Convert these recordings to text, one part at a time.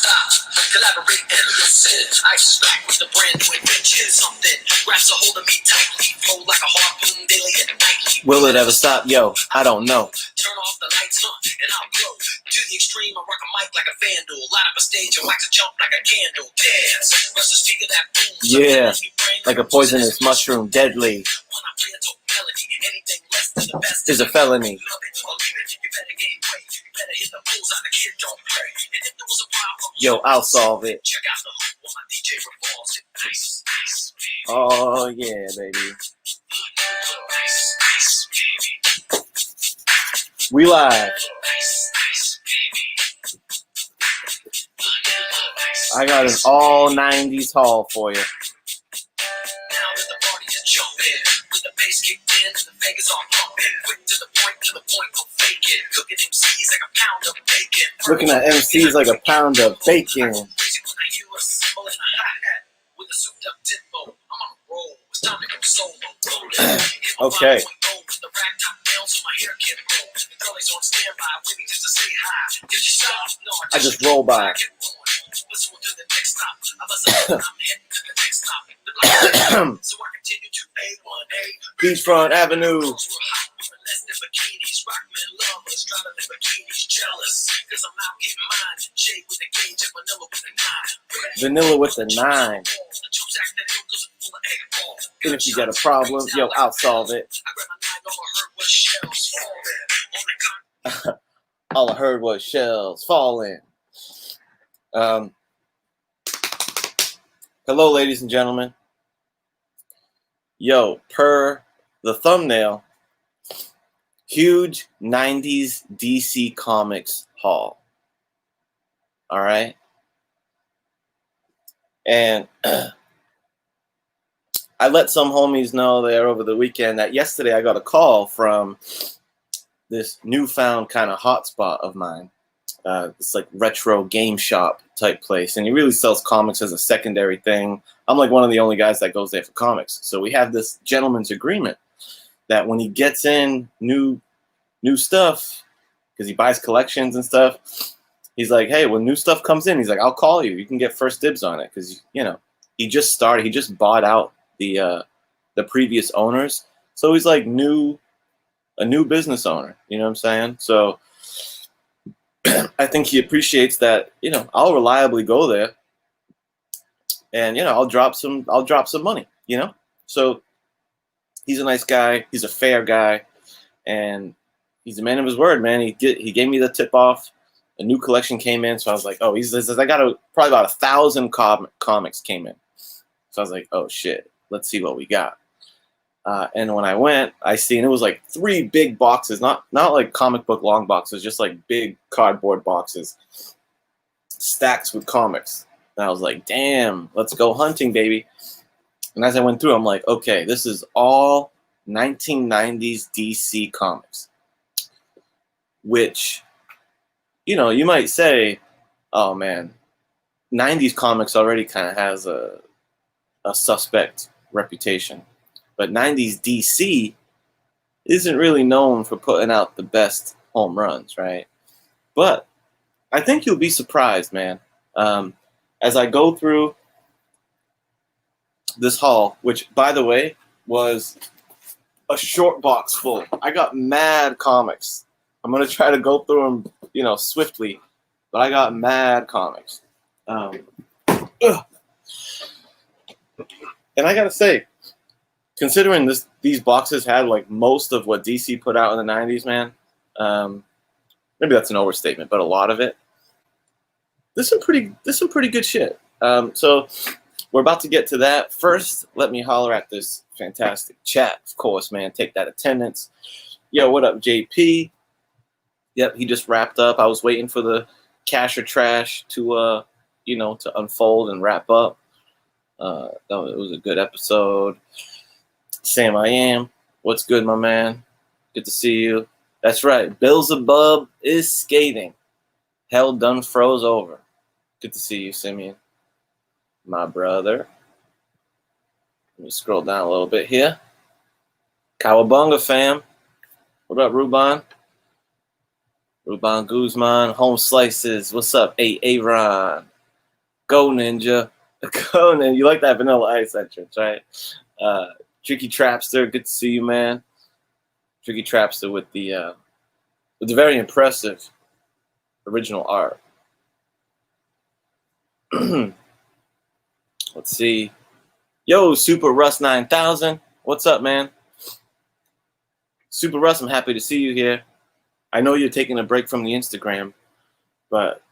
stop, collaborate and listen. I extract with the brand new invention. Something grabs a hold of me tightly, flow like a harpoon daily and nightly. Will it ever stop? Yo, I don't know. Turn off the lights, and I'll glow. To the extreme, I rock a mic like a vandal. Light up a stage and wax a jump like a candle. Dance, rush the speaker that boom. Yeah, like a poisonous mushroom, deadly. When I play a dope melody, anything less than the best Is a felony. Love it or leave it. You better gain weight. You better hit the bullseye. The kid don't pray. And if there was a problem, yo, I'll solve it. check out the hook while my DJ revolves it. Nice, nice, baby. Oh yeah, baby. Nice, nice, baby. We live. Nice, nice, baby. I got an all 90s haul for you. Now that the party is jumping, with the bass kicked in and the Vegas are pumping, quick to the point, no fake it. Cooking MCs like a pound of bacon. Looking at MCs like a pound of bacon. Crazy when I hear a cymbal and a hi-hat with a souped up tempo. I'm on a roll. It's time to go solo. Okay. With the rag top nails so my hair can't roll. The girlies on standby, waiting just to say hi. Did you stop? No, I just roll by. Listen to the next stop. I'm heading to the next stop. The block so I continue to A1A. Beachfront Avenue. We're hot, we're less than bikinis. Rockman lovers, driving in bikinis. Jealous, cause I'm out getting mine. Shade with the cage and vanilla with the 9. Vanilla with the 9. And if you got a problem, yo, I'll solve it. All I heard was shells falling. Hello, ladies and gentlemen. Yo, per the thumbnail, huge 90s DC Comics haul. All right. And I let some homies know there over the weekend that yesterday I got a call from this newfound kind of hotspot of mine. It's like retro game shop type place. And he really sells comics as a secondary thing. I'm like one of the only guys that goes there for comics. So we have this gentleman's agreement that when he gets in new stuff, because he buys collections and stuff, he's like, hey, when new stuff comes in, he's like, I'll call you. You can get first dibs on it. Because, you know, he just started. He just bought out the previous owners. So he's like a new business owner. You know what I'm saying? So I think he appreciates that, you know, I'll reliably go there and, you know, I'll drop some money, you know? So he's a nice guy. He's a fair guy. And he's a man of his word, man. He gave me the tip off. A new collection came in. So I was like, oh, I got probably about 1,000 comics came in. So I was like, oh shit, let's see what we got. And when I went, I seen it was like 3 big boxes, not like comic book long boxes, just like big cardboard boxes, stacked with comics. And I was like, damn, let's go hunting, baby. And as I went through, I'm like, okay, this is all 1990s DC comics. Which, you know, you might say, oh man, 90s comics already kind of has a suspect reputation. But 90s DC isn't really known for putting out the best home runs, right? But I think you'll be surprised, man. As I go through this haul, which, by the way, was a short box full. I got mad comics. I'm going to try to go through them, you know, swiftly. But I got mad comics. And I got to say, considering these boxes had like most of what DC put out in the 90s, man, maybe that's an overstatement, but a lot of it. This is some pretty good shit. So we're about to get to that. First, let me holler at this fantastic chat, of course, man. Take that attendance. Yo, what up, JP? Yep, he just wrapped up. I was waiting for the cash or trash to to unfold and wrap up. It was a good episode. Sam, I am. What's good, my man? Good to see you. That's right. Beelzebub is skating. Hell done froze over. Good to see you, Simeon. My brother. Let me scroll down a little bit here. Cowabunga, fam. What up, Ruban? Ruban Guzman. Home Slices. What's up, Aaron? Go Ninja. Go Ninja. You like that Vanilla Ice entrance, right? Tricky Trapster, good to see you, man. Tricky Trapster with the very impressive original art. Let's see. Yo, Super Russ 9000. What's up, man? Super Russ, I'm happy to see you here. I know you're taking a break from the Instagram, but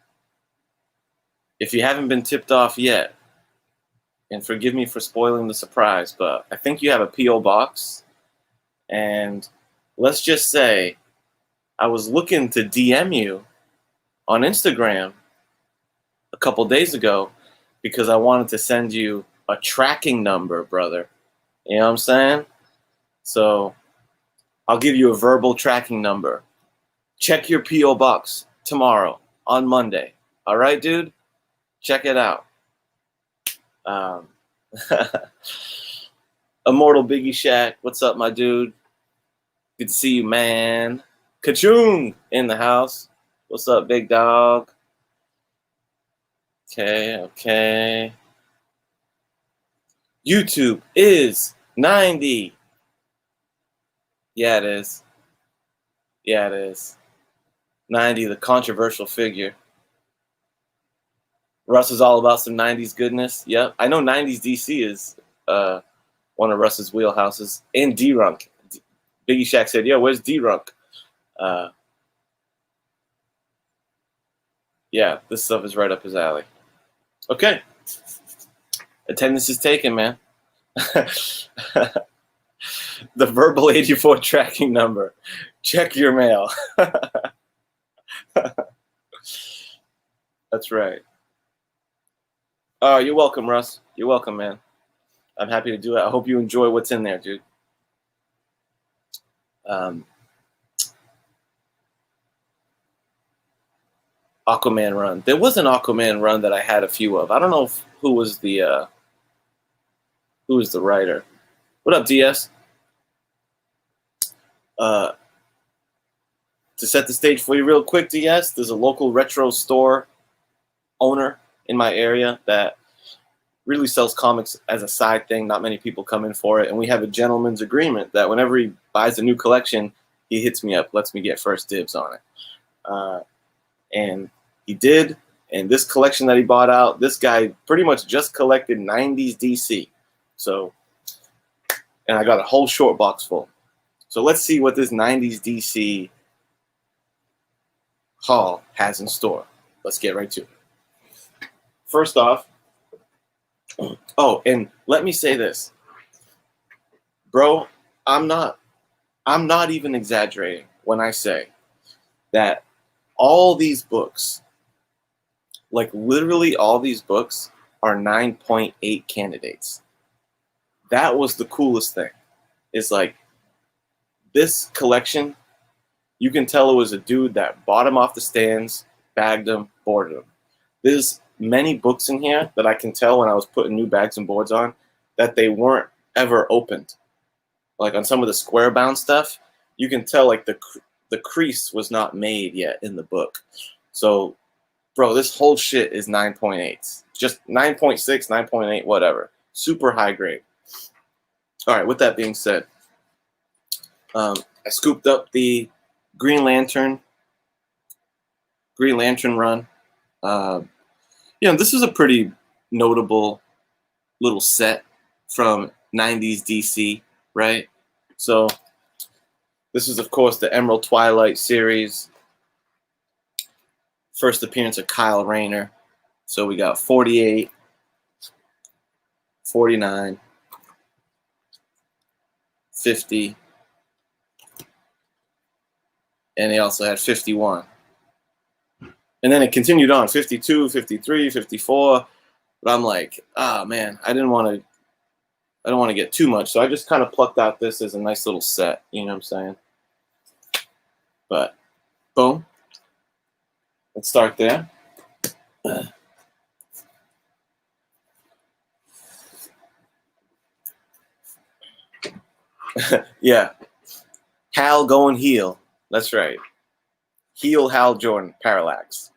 if you haven't been tipped off yet, and forgive me for spoiling the surprise, but I think you have a P.O. box. And let's just say I was looking to DM you on Instagram a couple days ago because I wanted to send you a tracking number, brother. You know what I'm saying? So I'll give you a verbal tracking number. Check your P.O. box tomorrow on Monday. All right, dude? Check it out. Immortal Biggie Shack, what's up, my dude? Good to see you, man. Kachung in the house. What's up, big dog? Okay. YouTube is 90. Yeah, it is. 90, the controversial figure. Russ is all about some 90s goodness. Yep. I know 90s DC is one of Russ's wheelhouses. And D-Runk. Biggie Shack said, yo, where's D-Runk? Yeah, this stuff is right up his alley. Okay. Attendance is taken, man. The verbal 84 tracking number. Check your mail. That's right. Oh, you're welcome, Russ. You're welcome, man. I'm happy to do it. I hope you enjoy what's in there, dude. Aquaman run. There was an Aquaman run that I had a few of. I don't know who was the writer. What up, DS? To set the stage for you real quick, DS, there's a local retro store owner in my area that really sells comics as a side thing. Not many people come in for it. And we have a gentleman's agreement that whenever he buys a new collection, he hits me up, lets me get first dibs on it. And he did. And this collection that he bought out, this guy pretty much just collected 90s DC. So, and I got a whole short box full. So let's see what this 90s DC haul has in store. Let's get right to it. First off, oh, and let me say this. Bro, I'm not even exaggerating when I say that all these books, like literally all these books, are 9.8 candidates. That was the coolest thing. It's like this collection, you can tell it was a dude that bought them off the stands, bagged them, boarded them. There's many books in here that I can tell when I was putting new bags and boards on that they weren't ever opened. Like on some of the square bound stuff, you can tell like the crease was not made yet in the book. So, bro, this whole shit is 9.8. Just 9.6, 9.8, whatever. Super high grade. All right, with that being said, I scooped up the Green Lantern run. This is a pretty notable little set from 90s DC, right? So this is, of course, the Emerald Twilight series. First appearance of Kyle Rayner. So we got 48, 49, 50, and they also had 51. And then it continued on, 52, 53, 54. But I'm like, man, I don't want to get too much. So I just kind of plucked out this as a nice little set. You know what I'm saying? But, boom. Let's start there. Yeah. Hal going heel. That's right. Heel Hal Jordan Parallax.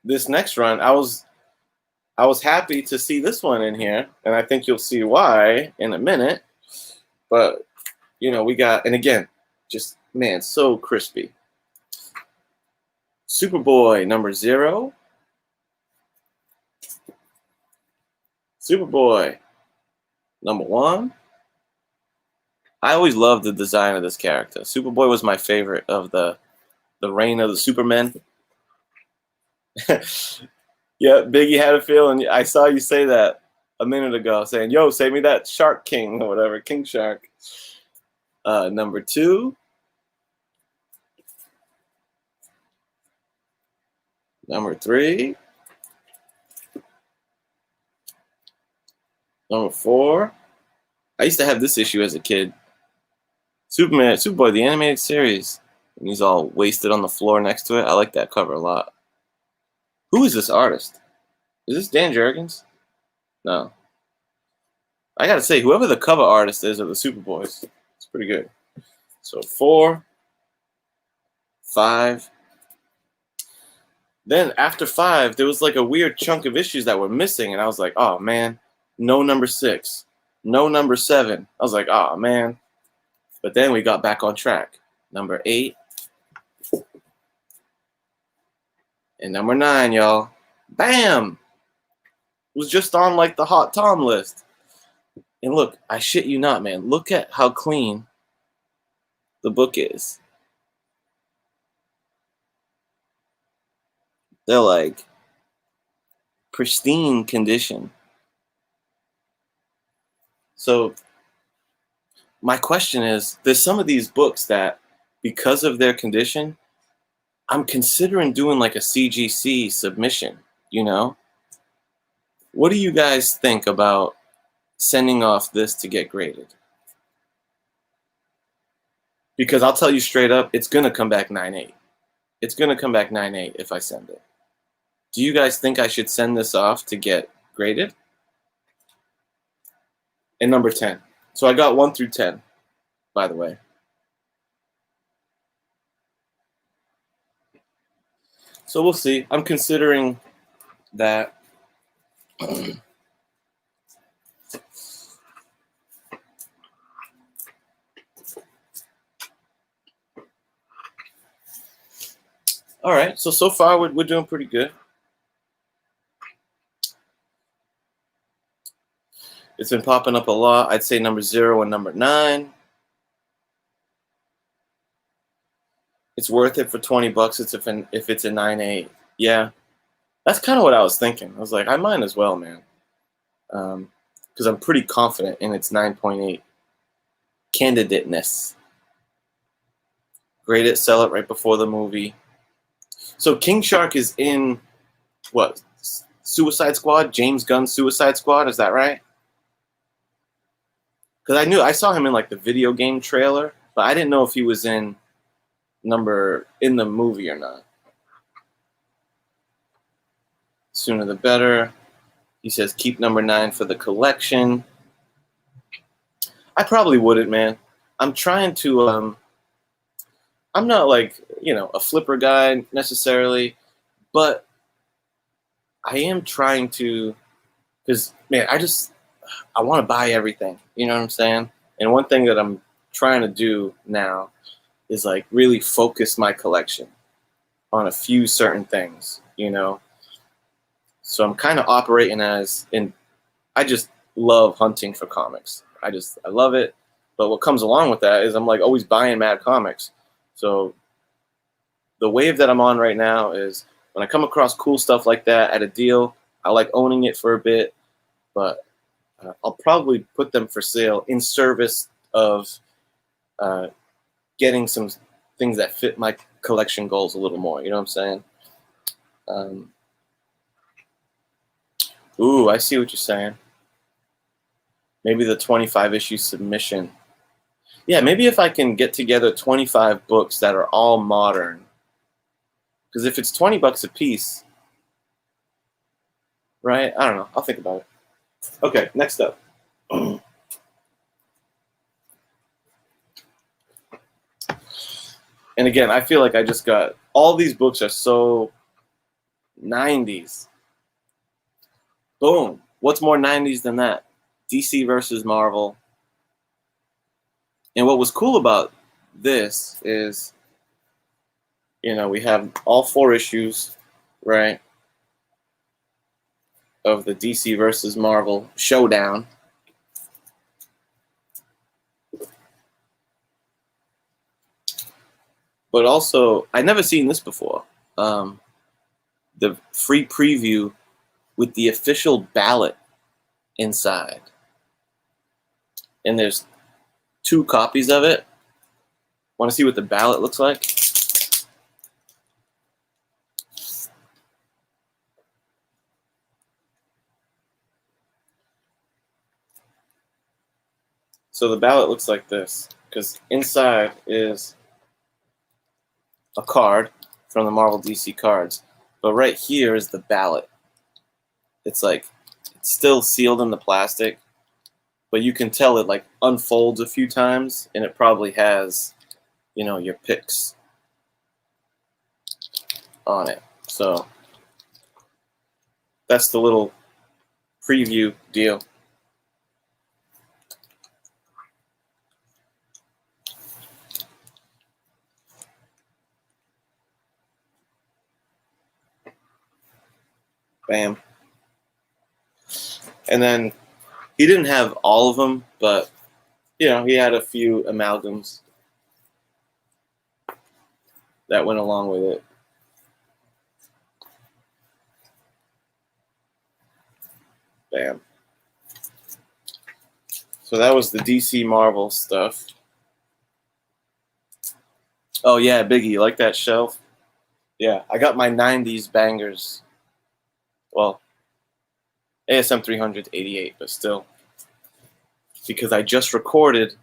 this next run, I was happy to see this one in here, and I think you'll see why in a minute. But we got, and again, just man, so crispy. Superboy number 0. Superboy number 1. I always loved the design of this character. Superboy was my favorite of the reign of the Supermen. Yeah, Biggie had a feeling. I saw you say that a minute ago, saying, "Yo, save me that Shark King or whatever, King Shark." Number 2. Number 3. Number 4. I used to have this issue as a kid. Superboy, the animated series. And he's all wasted on the floor next to it. I like that cover a lot. Who is this artist? Is this Dan Jurgens? No. I gotta say, whoever the cover artist is of the Superboys, it's pretty good. So 4, 5. Then after 5, there was like a weird chunk of issues that were missing, and I was like, oh man, no number 6, no number 7. I was like, oh man. But then we got back on track. Number 8. And number 9, y'all. Bam! It was just on like the Hot Tom list. And look, I shit you not, man. Look at how clean the book is. They're like pristine condition. So my question is, there's some of these books that, because of their condition, I'm considering doing like a CGC submission, What do you guys think about sending off this to get graded? Because I'll tell you straight up, it's going to come back 9.8. It's going to come back 9.8 if I send it. Do you guys think I should send this off to get graded? And number 10. So I got 1 through 10, by the way. So we'll see. I'm considering that. All right. So far, we're doing pretty good. It's been popping up a lot. I'd say number 0 and number 9. It's worth it for $20 if it's a 9.8. Yeah, that's kind of what I was thinking. I was like, I might as well, man, because I'm pretty confident in its 9.8 candidateness. Grade it, sell it right before the movie. So King Shark is in what? Suicide Squad? James Gunn's Suicide Squad? Is that right? Because I saw him in like the video game trailer, but I didn't know if he was in the movie or not. Sooner the better. He says keep number 9 for the collection. I probably wouldn't, man. I'm trying to I'm not like, a flipper guy necessarily, but I am trying to, because man, I want to buy everything. You know what I'm saying? And one thing that I'm trying to do now is like really focus my collection on a few certain things, So I'm kind of operating I just love hunting for comics. I love it. But what comes along with that is I'm like always buying mad comics. So the wave that I'm on right now is when I come across cool stuff like that at a deal, I like owning it for a bit, but I'll probably put them for sale in service of getting some things that fit my collection goals a little more. You know what I'm saying? Ooh, I see what you're saying. Maybe the 25 issue submission. Yeah, maybe if I can get together 25 books that are all modern. Because if it's $20 a piece, right? I don't know. I'll think about it. Okay, next up. And again, I feel like I just got all these books are so 90s. Boom. What's more 90s than that? DC versus Marvel. And what was cool about this is, we have all 4 issues, right, of the DC versus Marvel showdown. But also, I'd never seen this before. The free preview with the official ballot inside. And there's 2 copies of it. Want to see what the ballot looks like? So the ballot looks like this, because inside is a card from the Marvel DC cards. But right here is the ballot. It's still sealed in the plastic, but you can tell it unfolds a few times, and it probably has, your picks on it. So that's the little preview deal. Bam. And then he didn't have all of them, but he had a few amalgams that went along with it. Bam. So that was the DC Marvel stuff. Oh yeah, Biggie, you like that shelf? Yeah, I got my 90s bangers. Well, ASM 388, but still. Because I just recorded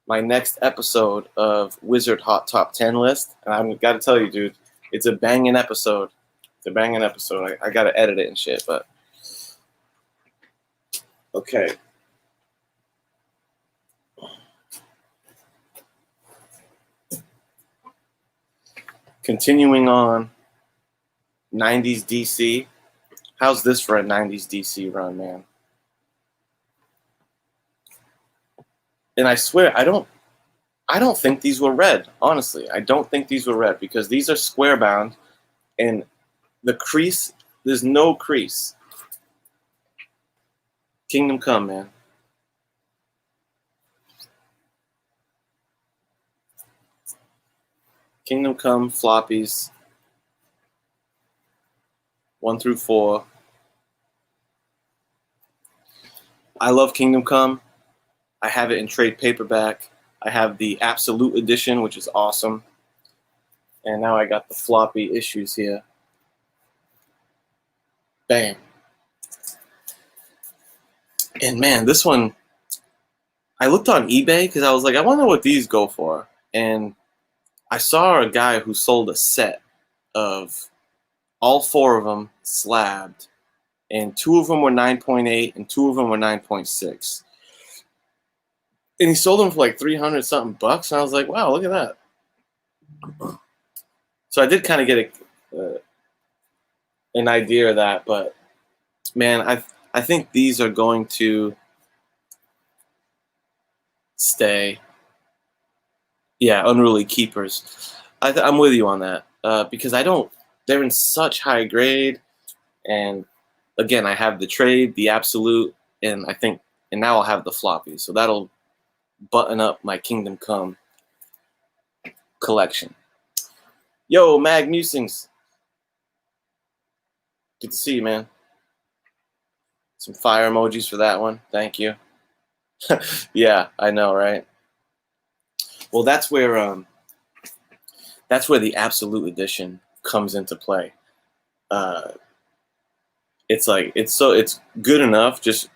my next episode of Wizard Hot Top 10 list. And I've got to tell you, dude, it's a banging episode. It's a banging episode. I got to edit it and shit, but. Okay. Continuing on, 90s DC. How's this for a 90s DC run, man? And I swear, I don't think these were read. Honestly, I don't think these were read because these are square bound, and the crease, there's no crease. Kingdom Come, man. Kingdom Come floppies. 1 through 4. I love Kingdom Come. I have it in trade paperback. I have the Absolute Edition, which is awesome. And now I got the floppy issues here. Bam. And man, this one, I looked on eBay because I was like, I wonder what these go for. And I saw a guy who sold a set of all 4 of them slabbed. And 2 of them were 9.8 and 2 of them were 9.6. And he sold them for like 300 something bucks. And I was like, wow, look at that. So I did kind of get an idea of that. But man, I think these are going to stay. Yeah, unruly keepers. I'm with you on that. Because they're in such high grade. And again, I have the trade, the Absolute, and now I'll have the floppy. So that'll button up my Kingdom Come collection. Yo, Mag Musings. Good to see you, man. Some fire emojis for that one. Thank you. Yeah, I know, right? Well, that's where the Absolute Edition comes into play. It's good enough just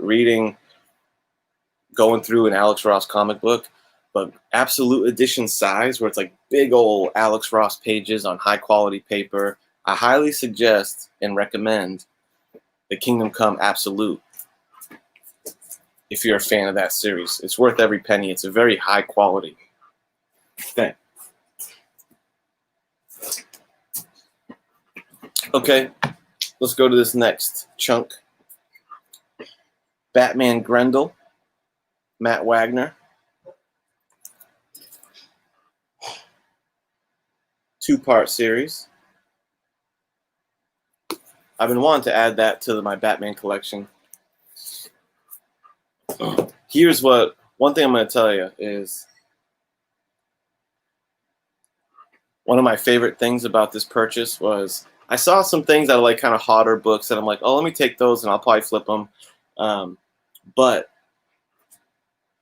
going through an Alex Ross comic book, but Absolute Edition size, where it's like big old Alex Ross pages on high quality paper, I highly suggest and recommend the Kingdom Come Absolute. If you're a fan of that series, it's worth every penny. It's a very high quality thing. Okay, let's go to this next chunk. Batman Grendel, Matt Wagner. 2-part series. I've been wanting to add that to my Batman collection. Here's one thing I'm going to tell you is one of my favorite things about this purchase was I saw some things that are like kind of hotter books that I'm like, oh, let me take those and I'll probably flip them. But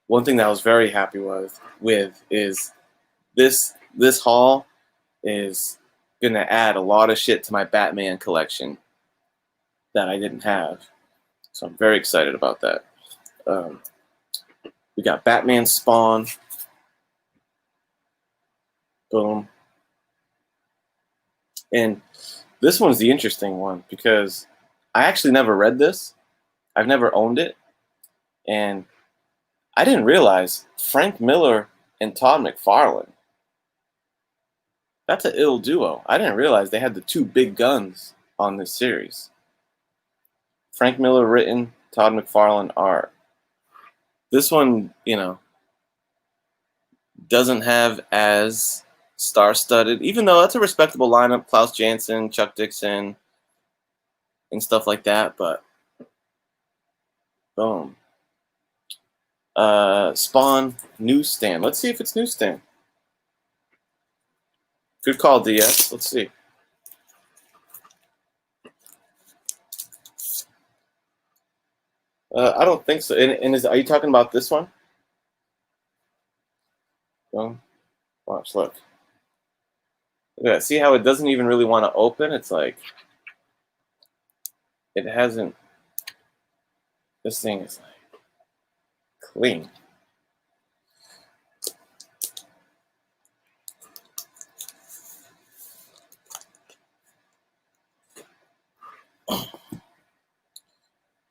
one thing that I was very happy with is this haul is going to add a lot of shit to my Batman collection that I didn't have. So I'm very excited about that. We got Batman Spawn. Boom. And this one's the interesting one because I actually never read this. I've never owned it. And I didn't realize Frank Miller and Todd McFarlane. That's an ill duo. I didn't realize they had the two big guns on this series. Frank Miller written, Todd McFarlane art. This one, doesn't have as star-studded, even though that's a respectable lineup, Klaus Janson, Chuck Dixon, and stuff like that, but boom. Spawn, Newsstand. Let's see if it's Newsstand. Good call, DS. Let's see. I don't think so. And are you talking about this one? Boom. Watch, look. Look at that. See how it doesn't even really want to open? It's like it hasn't. This thing is like clean.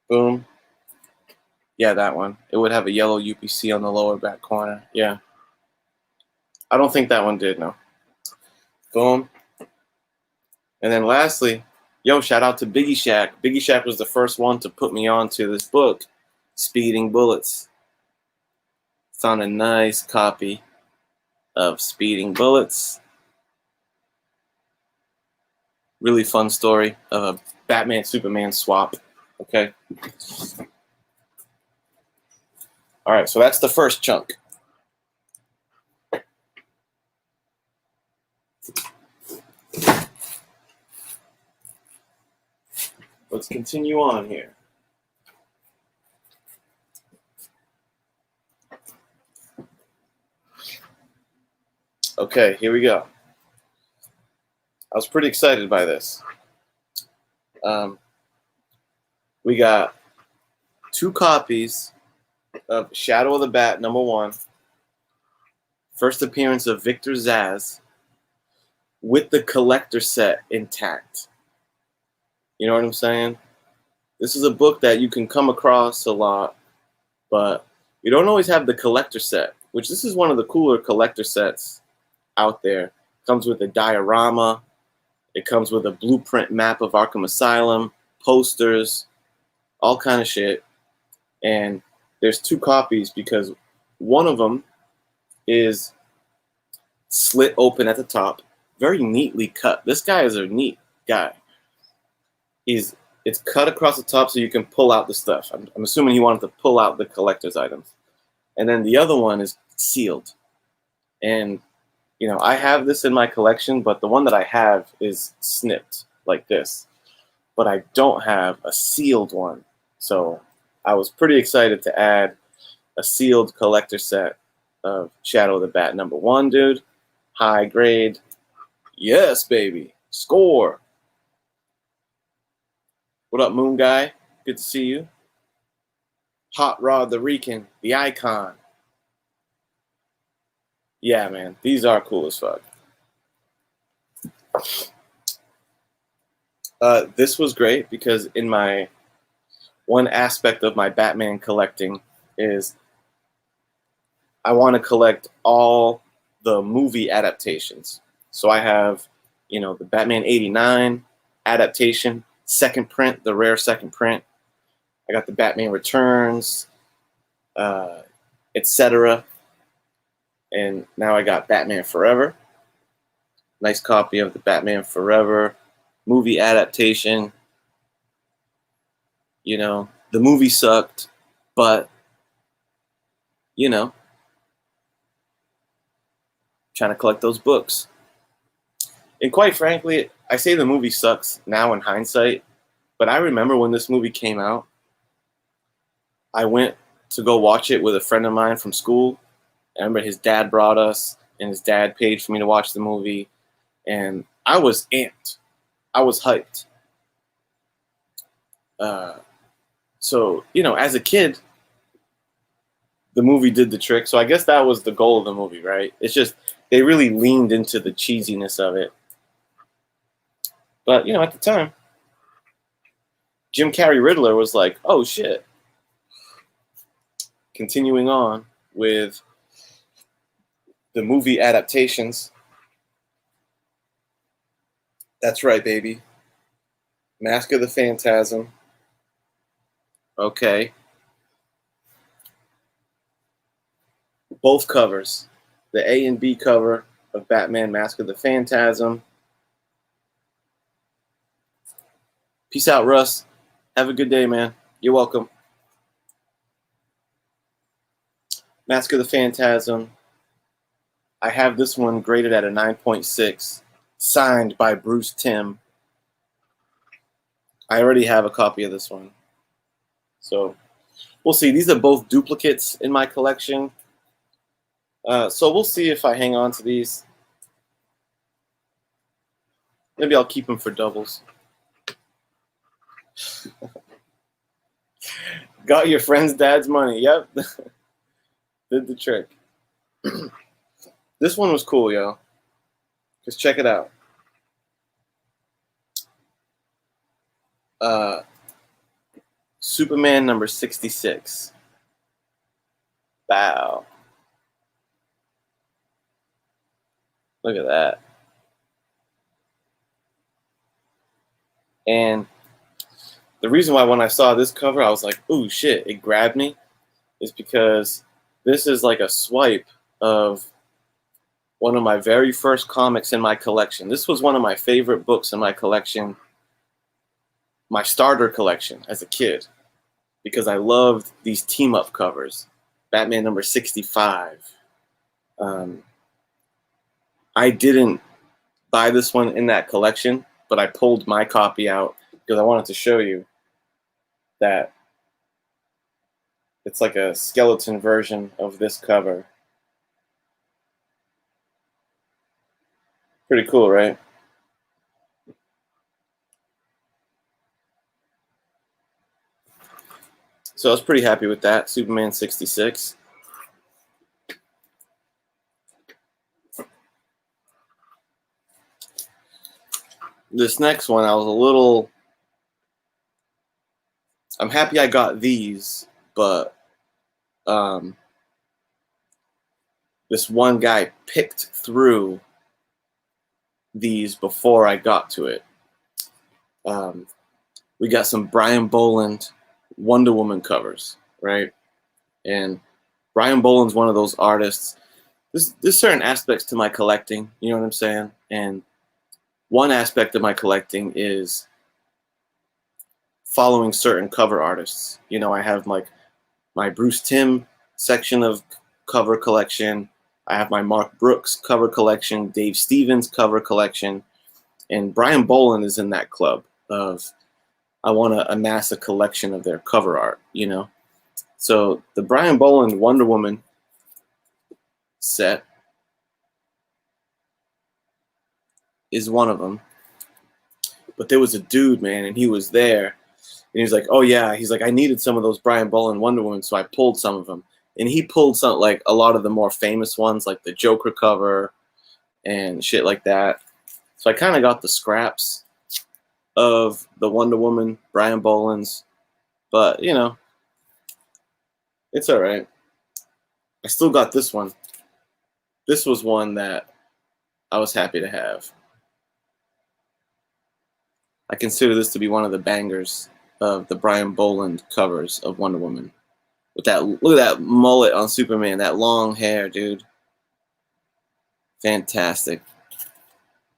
Boom. Yeah, that one. It would have a yellow UPC on the lower back corner. Yeah. I don't think that one did, no. Boom. And then lastly, shout out to Biggie Shack. Biggie Shack was the first one to put me on to this book, Speeding Bullets. Found a nice copy of Speeding Bullets. Really fun story of a Batman-Superman swap. Okay. All right, so that's the first chunk. Let's continue on here. Okay, here we go. I was pretty excited by this. We got 2 copies of Shadow of the Bat #1. First appearance of Victor Zsasz with the collector set intact. You know what I'm saying? This is a book that you can come across a lot, but you don't always have the collector set, which this is one of the cooler collector sets out there. Comes with a diorama. It comes with a blueprint map of Arkham Asylum, posters, all kind of shit. And there's 2 copies because one of them is slit open at the top, very neatly cut. This guy is a neat guy. It's cut across the top so you can pull out the stuff. I'm assuming he wanted to pull out the collector's items. And then the other one is sealed. And, I have this in my collection, but the one that I have is snipped like this. But I don't have a sealed one. So I was pretty excited to add a sealed collector set of Shadow of the Bat #1, dude. High grade. Yes, baby. Score. What up, Moon Guy? Good to see you. Hot Rod the Rican, the icon. Yeah, man. These are cool as fuck. This was great because in my one aspect of my Batman collecting is I want to collect all the movie adaptations. So I have, the Batman '89 adaptation second print, the rare second print. I got the Batman Returns, etc. And now I got Batman Forever. Nice copy of the Batman Forever movie adaptation. You know, the movie sucked, but, you know, trying to collect those books. And quite frankly, I say the movie sucks now in hindsight, but I remember when this movie came out, I went to go watch it with a friend of mine from school. I remember his dad brought us, and his dad paid for me to watch the movie, and I was amped. I was hyped. So, you know, as a kid, the movie did the trick. So I guess that was the goal of the movie, right? It's just they really leaned into the cheesiness of it. But, you know, at the time, Jim Carrey Riddler was like, oh, shit. Continuing on with the movie adaptations. That's right, baby. Mask of the Phantasm. Okay. Both covers. The A and B cover of Batman Mask of the Phantasm. Peace out, Russ. Have a good day, man. You're welcome. Mask of the Phantasm. I have this one graded at a 9.6, signed by Bruce Timm. I already have a copy of this one. So we'll see. These are both duplicates in my collection. So we'll see if I hang on to these. Maybe I'll keep them for doubles. Got your friend's dad's money. Yep. Did the trick. This one was cool, yo. Just check it out. Superman number 66. Bow. Look at that. And the reason why when I saw this cover, I was like, ooh, shit, it grabbed me, is because this is like a swipe of one of my very first comics in my collection. This was one of my favorite books in my collection, my starter collection as a kid, because I loved these team-up covers. Batman number 65. I didn't buy this one in that collection, but I pulled my copy out because I wanted to show you that it's like a skeleton version of this cover. Pretty cool, right? So I was pretty happy with that. Superman 66. This next one, I'm happy I got these, but this one guy picked through these before I got to it. We got some Brian Boland Wonder Woman covers, right? And Brian Boland's one of those artists. There's certain aspects to my collecting, you know what I'm saying? And one aspect of my collecting is following certain cover artists. You know, I have like my Bruce Timm section of cover collection. I have my Mark Brooks cover collection, Dave Stevens cover collection, and Brian Boland is in that club of I want to amass a collection of their cover art, you know? So the Brian Boland Wonder Woman set is one of them. But there was a dude, man, and he was there. And he was like, oh, yeah. He's like, I needed some of those Brian Boland Wonder Woman, so I pulled some of them. And he pulled some, like, a lot of the more famous ones, like the Joker cover and shit like that. So I kind of got the scraps of the Wonder Woman, Brian Boland's. But, you know, it's all right. I still got this one. This was one that I was happy to have. I consider this to be one of the bangers of the Brian Boland covers of Wonder Woman. With that, look at that mullet on Superman, that long hair, dude. Fantastic.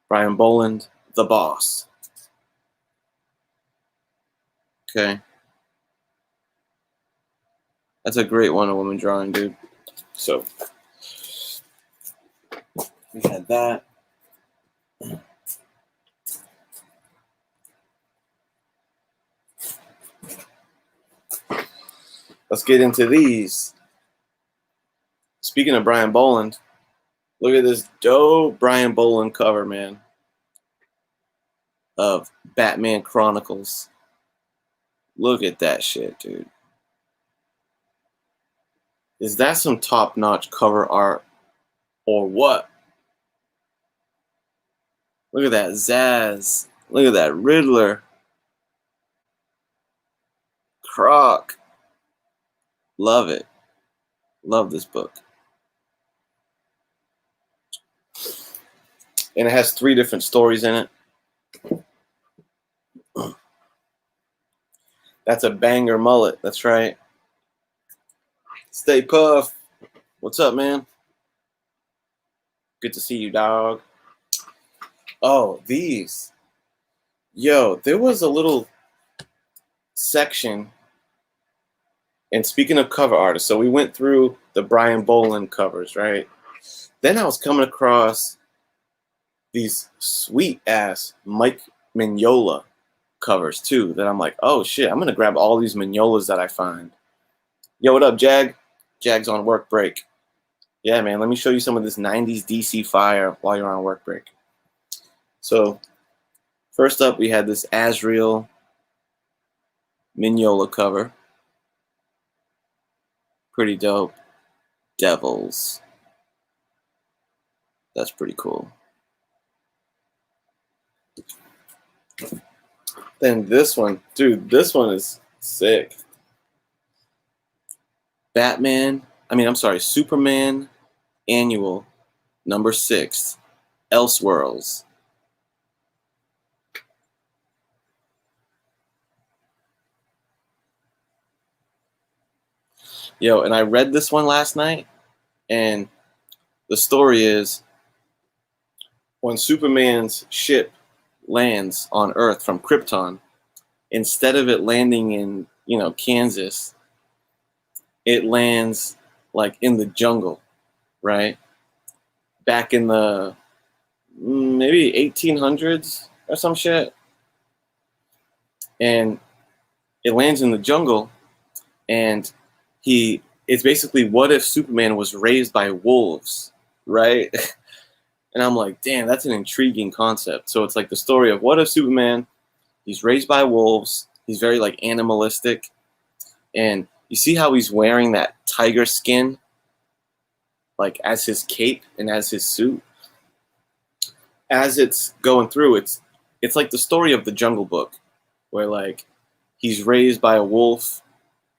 Brian Boland, the boss. Okay. That's a great Wonder Woman drawing, dude. So, we had that. Let's get into these. Speaking of Brian Boland, look at this dope Brian Boland cover, man, of Batman Chronicles. Look at that shit, dude. Is that some top-notch cover art or what? Look at that Zaz. Look at that Riddler. Croc. Love it. Love this book. And it has 3 different stories in it. That's a banger mullet. That's right. Stay Puff. What's up, man? Good to see you, dog. Oh, these. Yo, there was a little section. And speaking of cover artists, so we went through the Brian Boland covers, right? Then I was coming across these sweet-ass Mike Mignola covers, too, that I'm like, oh, shit, I'm going to grab all these Mignolas that I find. Yo, what up, Jag? Jag's on work break. Yeah, man, let me show you some of this 90s DC fire while you're on work break. So, first up, we had this Azrael Mignola cover. Pretty dope. Devils. That's pretty cool. Then this one, dude, this one is sick. Superman Annual number 6, Elseworlds. Yo, and I read this one last night, and the story is when Superman's ship lands on Earth from Krypton, instead of it landing in, Kansas, it lands like in the jungle, right? Back in the maybe 1800s or some shit. And it lands in the jungle, and it's basically what if Superman was raised by wolves, right? And I'm like, damn, that's an intriguing concept. So it's like the story of what if Superman, he's raised by wolves, he's very like animalistic, and you see how he's wearing that tiger skin like as his cape and as his suit? As it's going through, it's like the story of the Jungle Book, where like he's raised by a wolf,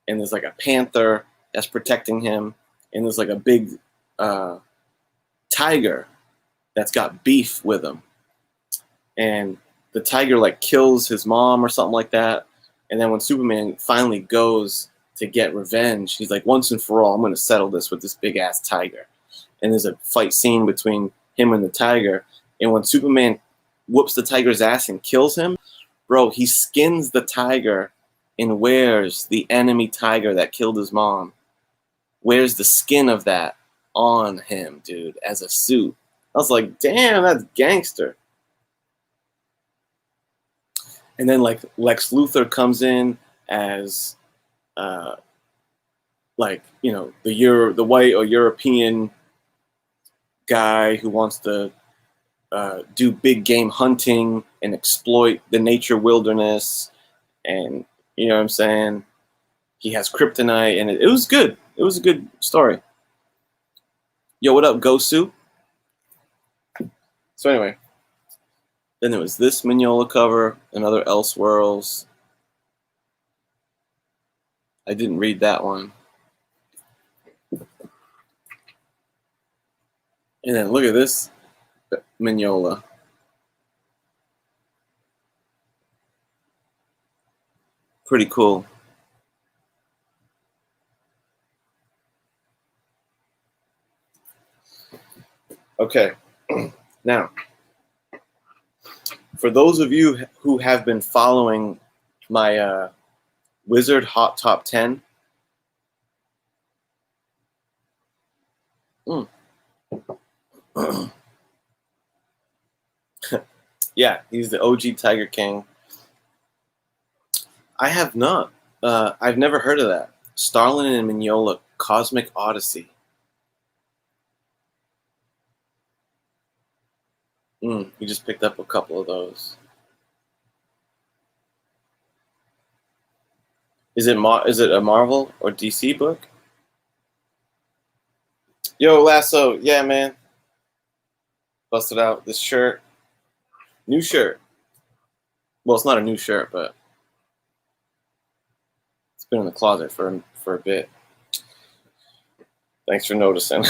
and there's like a panther that's protecting him, and there's like a big tiger that's got beef with him, and the tiger like kills his mom or something like that. And then when Superman finally goes to get revenge, he's like, once and for all, I'm going to settle this with this big ass tiger. And there's a fight scene between him and the tiger. And when Superman whoops the tiger's ass and kills him, bro, he skins the tiger and wears the enemy tiger that killed his mom. Wears the skin of that on him, dude, as a suit. I was like, damn, that's gangster. And then like Lex Luthor comes in as the white or European guy who wants to do big game hunting and exploit the nature wilderness, and you know what I'm saying? He has kryptonite, and it was good. It was a good story. Yo, what up, Gosu? So anyway, then there was this Mignola cover, another Elseworlds. I didn't read that one. And then look at this Mignola. Pretty cool. Okay, now, for those of you who have been following my Wizard Hot Top 10, yeah, he's the OG Tiger King. I have not. I've never heard of that. Starlin and Mignola, Cosmic Odyssey. We just picked up a couple of those. Is it a Marvel or DC book? Yo, Lasso, yeah, man. Busted out this shirt. New shirt. Well, it's not a new shirt, but it's been in the closet for a bit. Thanks for noticing.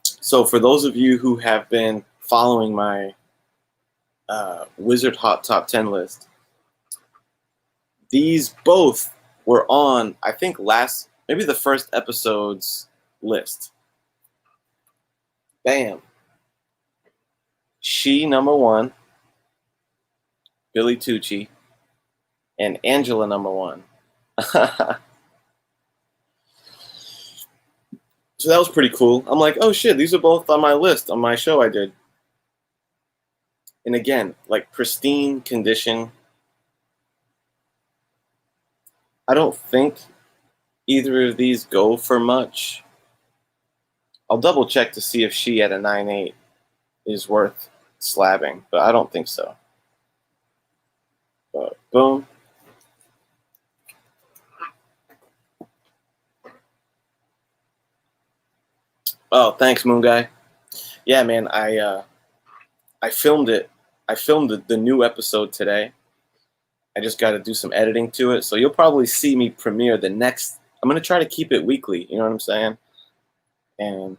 So for those of you who have been following my Wizard Hot Top 10 list, these both were on, I think, maybe the first episode's list. Bam. She, number 1, Billy Tucci, and Angela, number 1. So that was pretty cool. I'm like, oh shit, these are both on my list, on my show I did. And again, like pristine condition. I don't think either of these go for much. I'll double check to see if She at a 9.8 is worth slabbing, but I don't think so. But boom. Oh, thanks, Moon Guy. Yeah, man, I filmed it. I filmed the new episode today. I just got to do some editing to it, so you'll probably see me premiere the next. I'm gonna try to keep it weekly. You know what I'm saying? And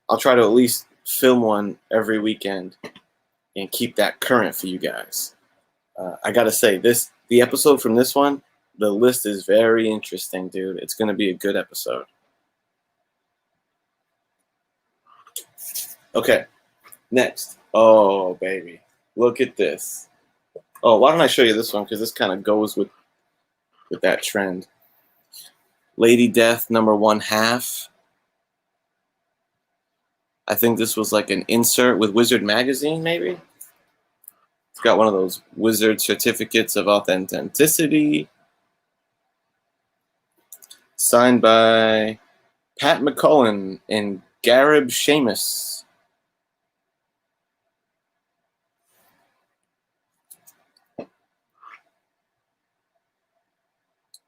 I'll try to at least film one every weekend and keep that current for you guys. I gotta say, the episode from this one, the list is very interesting, dude. It's gonna be a good episode. Okay, next. Oh, baby. Look at this. Oh, why don't I show you this one? Because this kind of goes with that trend. Lady Death, number 1/2. I think this was like an insert with Wizard Magazine, maybe? It's got one of those Wizard certificates of authenticity. Signed by Pat McCullen and Garib Sheamus.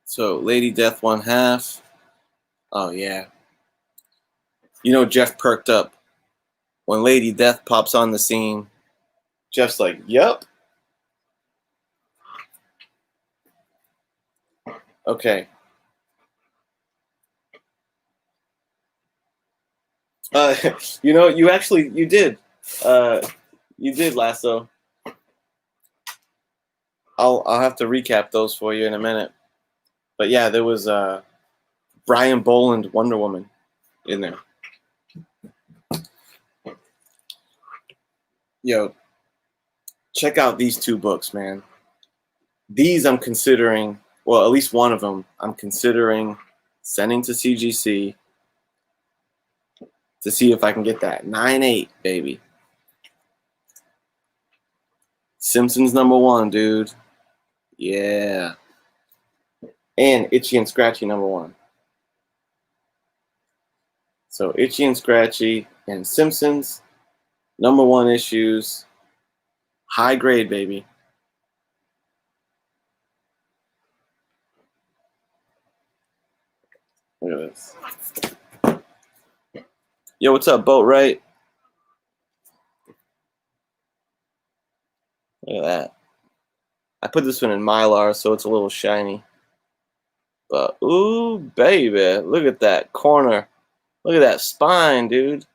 So, Lady Death 1/2. Oh, yeah. You know, Jeff perked up. When Lady Death pops on the scene, Jeff's like, yup. Okay. You know, you did. You did, Lasso. I'll have to recap those for you in a minute. But yeah, there was Brian Boland Wonder Woman in there. Yo, check out these two books, man. These I'm considering, well, at least one of them, I'm considering sending to CGC to see if I can get that 9.8, baby. Simpsons number 1, dude. Yeah. And Itchy and Scratchy number 1. So Itchy and Scratchy and Simpsons number 1 issues. High grade, baby. Look at this. Yo, what's up, Boat Right? Look at that. I put this one in Mylar, so it's a little shiny. But, ooh, baby. Look at that corner. Look at that spine, dude.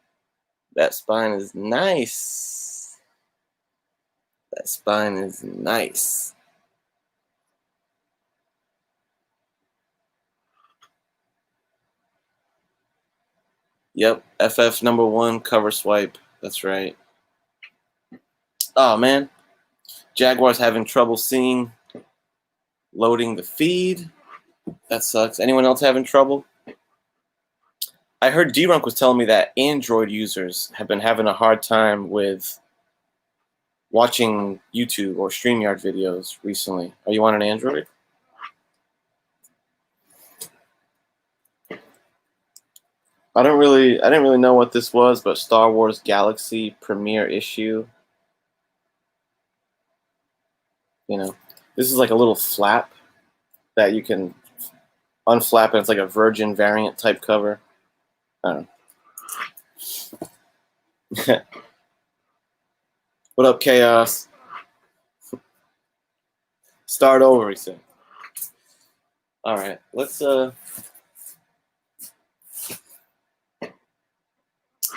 That spine is nice. That spine is nice. Yep, FF #1 cover swipe. That's right. Oh man, Jaguar's having trouble loading the feed. That sucks. Anyone else having trouble? I heard D-Runk was telling me that Android users have been having a hard time with watching YouTube or StreamYard videos recently. Are you on an Android? I didn't really know what this was, but Star Wars Galaxy premiere issue. You know, this is like a little flap that you can unflap, and it's like a Virgin variant type cover. I don't know. What up, Chaos? Start over, he said. All right, let's let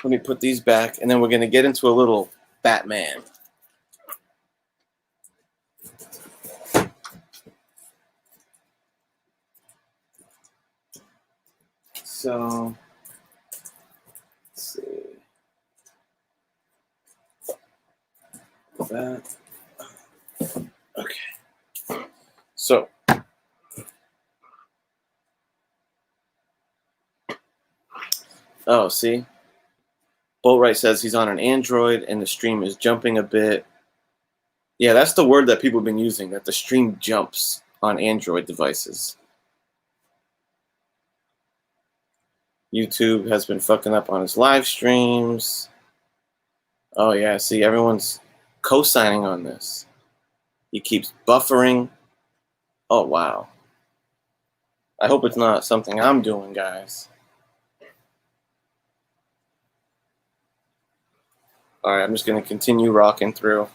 me put these back, and then we're gonna get into a little Batman. So, let's see. That. Okay. So, oh, see? Boatwright says he's on an Android and the stream is jumping a bit. Yeah, that's the word that people have been using, that the stream jumps on Android devices. YouTube has been fucking up on his live streams. Oh, yeah, see, everyone's co-signing on this. He keeps buffering. Oh, wow. I hope it's not something I'm doing, guys. All right, I'm just going to continue rocking through.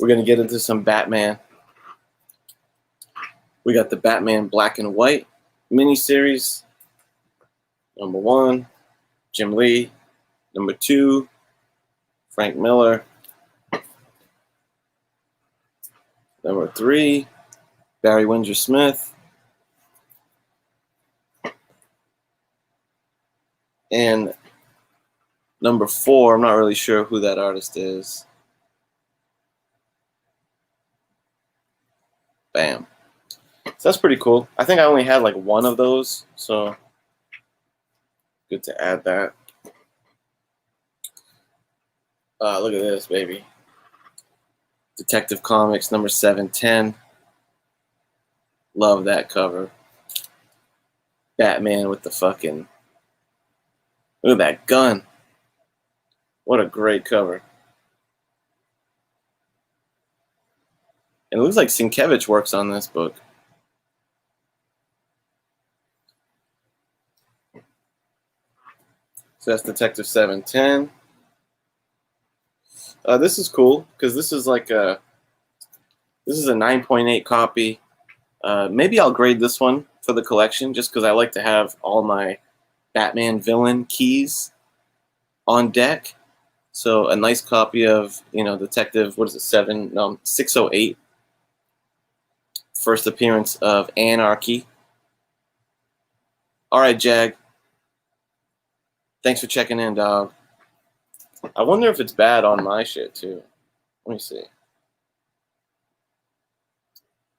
We're going to get into some Batman. We got the Batman Black and White miniseries. #1, Jim Lee. #2, Frank Miller. #3, Barry Windsor Smith. And #4, I'm not really sure who that artist is. Bam. So that's pretty cool. I think I only had like one of those, so good to add that. Look at this, baby. Detective Comics #710. Love that cover. Batman with the fucking... Look at that gun. What a great cover. And it looks like Sienkiewicz works on this book. So that's Detective 710. This is cool because this is like a 9.8 copy. Maybe I'll grade this one for the collection just because I like to have all my Batman villain keys on deck. So a nice copy of, Detective, 608. First appearance of Anarchy. All right, Jag. Thanks for checking in, dog. I wonder if it's bad on my shit, too. Let me see.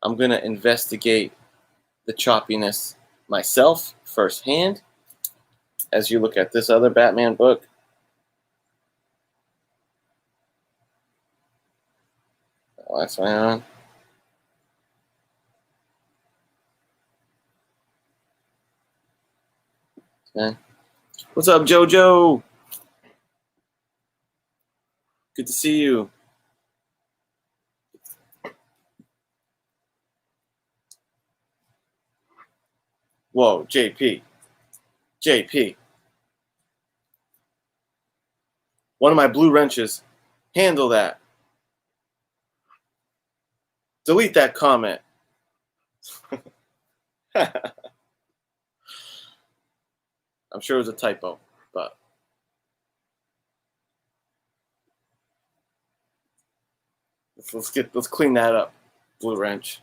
I'm going to investigate the choppiness myself firsthand as you look at this other Batman book. Oh, that's right on. Okay. What's up, JoJo? Good to see you. Whoa, JP. JP. One of my blue wrenches. Handle that. Delete that comment. I'm sure it was a typo, but Let's clean that up, Blue Wrench.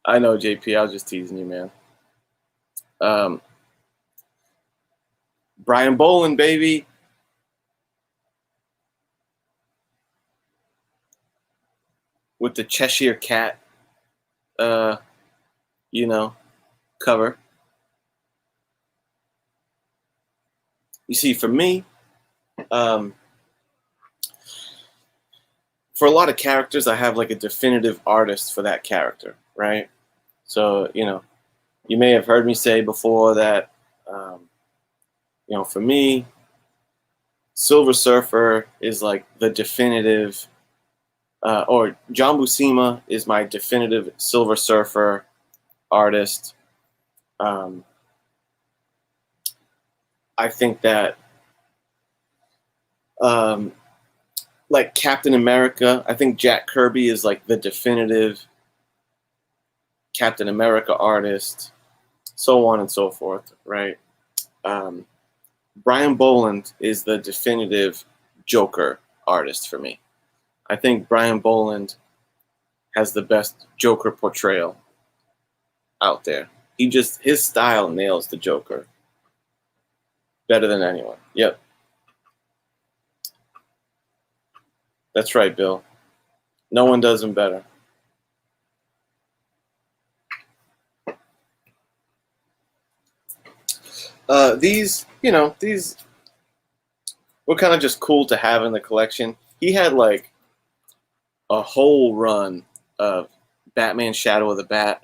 I know, JP. I was just teasing you, man. Brian Boland, baby. With the Cheshire Cat, cover. You see, for me, for a lot of characters, I have like a definitive artist for that character, right? So, you may have heard me say before that, for me, Silver Surfer is like the definitive, or John Buscema is my definitive Silver Surfer artist. I think that, like Captain America, I think Jack Kirby is like the definitive Captain America artist, so on and so forth, right? Brian Boland is the definitive Joker artist for me. I think Brian Boland has the best Joker portrayal out there. His style nails the Joker better than anyone. Yep. That's right, Bill. No one does him better. These were kind of just cool to have in the collection. He had like a whole run of Batman Shadow of the Bat,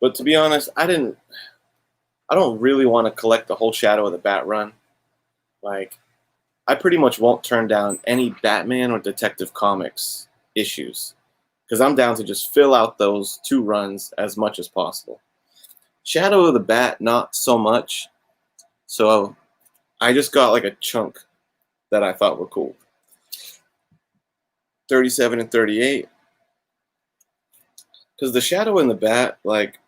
but to be honest, I don't really want to collect the whole Shadow of the Bat run. Like, I pretty much won't turn down any Batman or Detective Comics issues because I'm down to just fill out those 2 runs as much as possible. Shadow of the Bat, not so much. So I just got like a chunk that I thought were cool. 37 and 38. Because the Shadow and the Bat, like,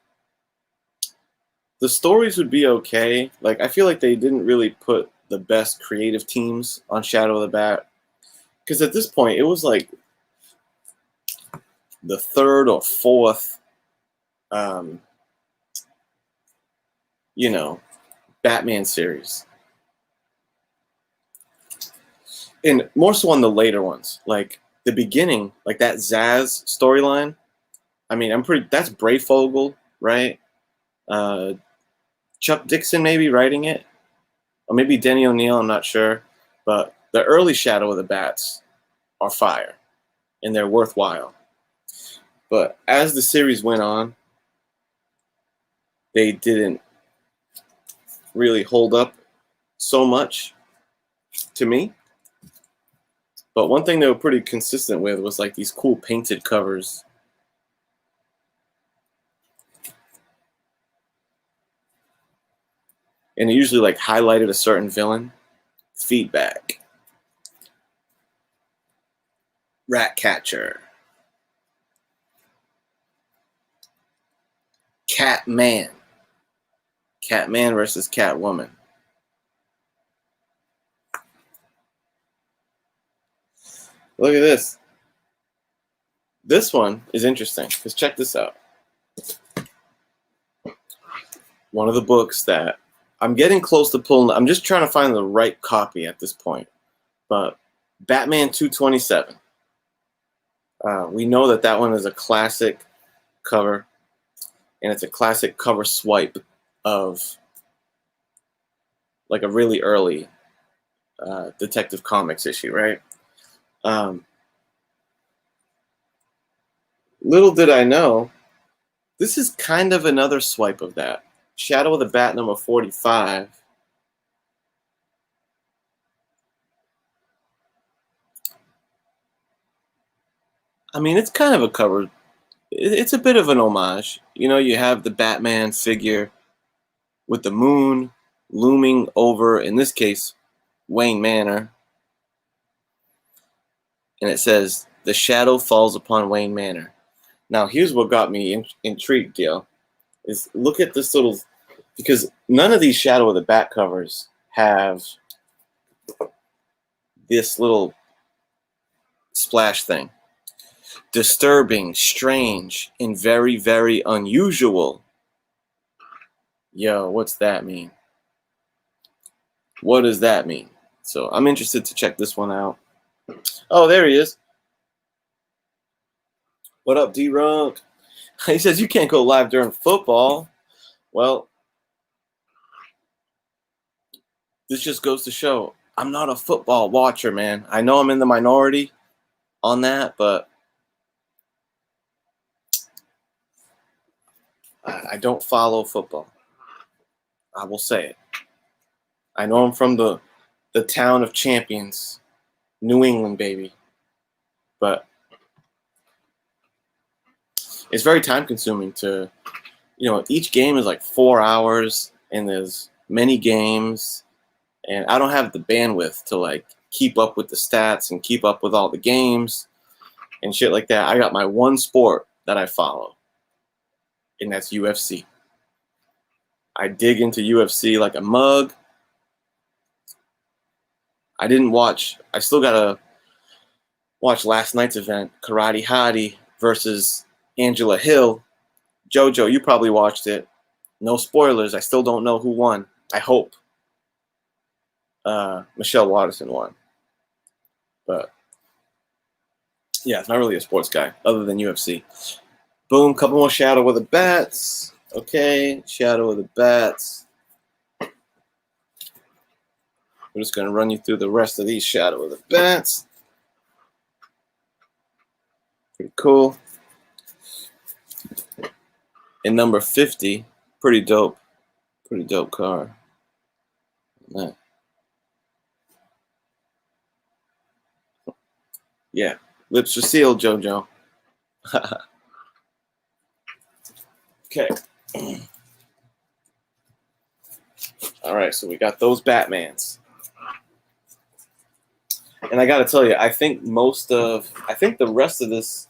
the stories would be okay. Like, I feel like they didn't really put the best creative teams on Shadow of the Bat. Because at this point, it was like the 3rd or 4th, Batman series. And more so on the later ones. Like, the beginning, like that Zaz storyline. I mean, that's Brayfogle, right? Chuck Dixon maybe writing it. Or maybe Denny O'Neil, I'm not sure. But the early Shadow of the Bats are fire. And they're worthwhile. But as the series went on, they didn't really hold up so much to me. But one thing they were pretty consistent with was like these cool painted covers. And it usually like highlighted a certain villain. Feedback. Ratcatcher. Catman. Catman versus Catwoman. Look at this. This one is interesting because check this out. One of the books that I'm getting close to pulling. I'm just trying to find the right copy at this point. But Batman 227. We know that one is a classic cover. And it's a classic cover swipe of like a really early Detective Comics issue, right? Little did I know, this is kind of another swipe of that. Shadow of the Bat number 45. I mean, it's kind of a cover. It's a bit of an homage. You have the Batman figure with the moon looming over, in this case, Wayne Manor. And it says, "The shadow falls upon Wayne Manor." Now, here's what got me intrigued, Dale, is look at this little, because none of these Shadow of the Bat covers have this little splash thing. Disturbing, strange, and very, very unusual. Yo, what's that mean? What does that mean? So I'm interested to check this one out. Oh, there he is. What up, D-Runk? He says you can't go live during football. Well, this just goes to show I'm not a football watcher, man. I know I'm in the minority on that, but I don't follow football. I will say it. I know I'm from the town of champions, New England, baby. But it's very time consuming to, each game is like 4 hours and there's many games. And I don't have the bandwidth to like keep up with the stats and keep up with all the games and shit like that. I got my one sport that I follow, and that's UFC. I dig into UFC like a mug. I still gotta watch last night's event, Karate Hottie versus Angela Hill. Jojo, you probably watched it. No spoilers. I still don't know who won. I hope Michelle Watterson won. But yeah, it's not really a sports guy other than UFC. Boom, couple more Shadow of the Bats. Okay, Shadow of the Bats. We're just going to run you through the rest of these Shadow of the Bats. Pretty cool. And number 50, pretty dope. Pretty dope card. Yeah, lips are sealed, JoJo. Okay. All right, so we got those Batmans. And I got to tell you, I think the rest of this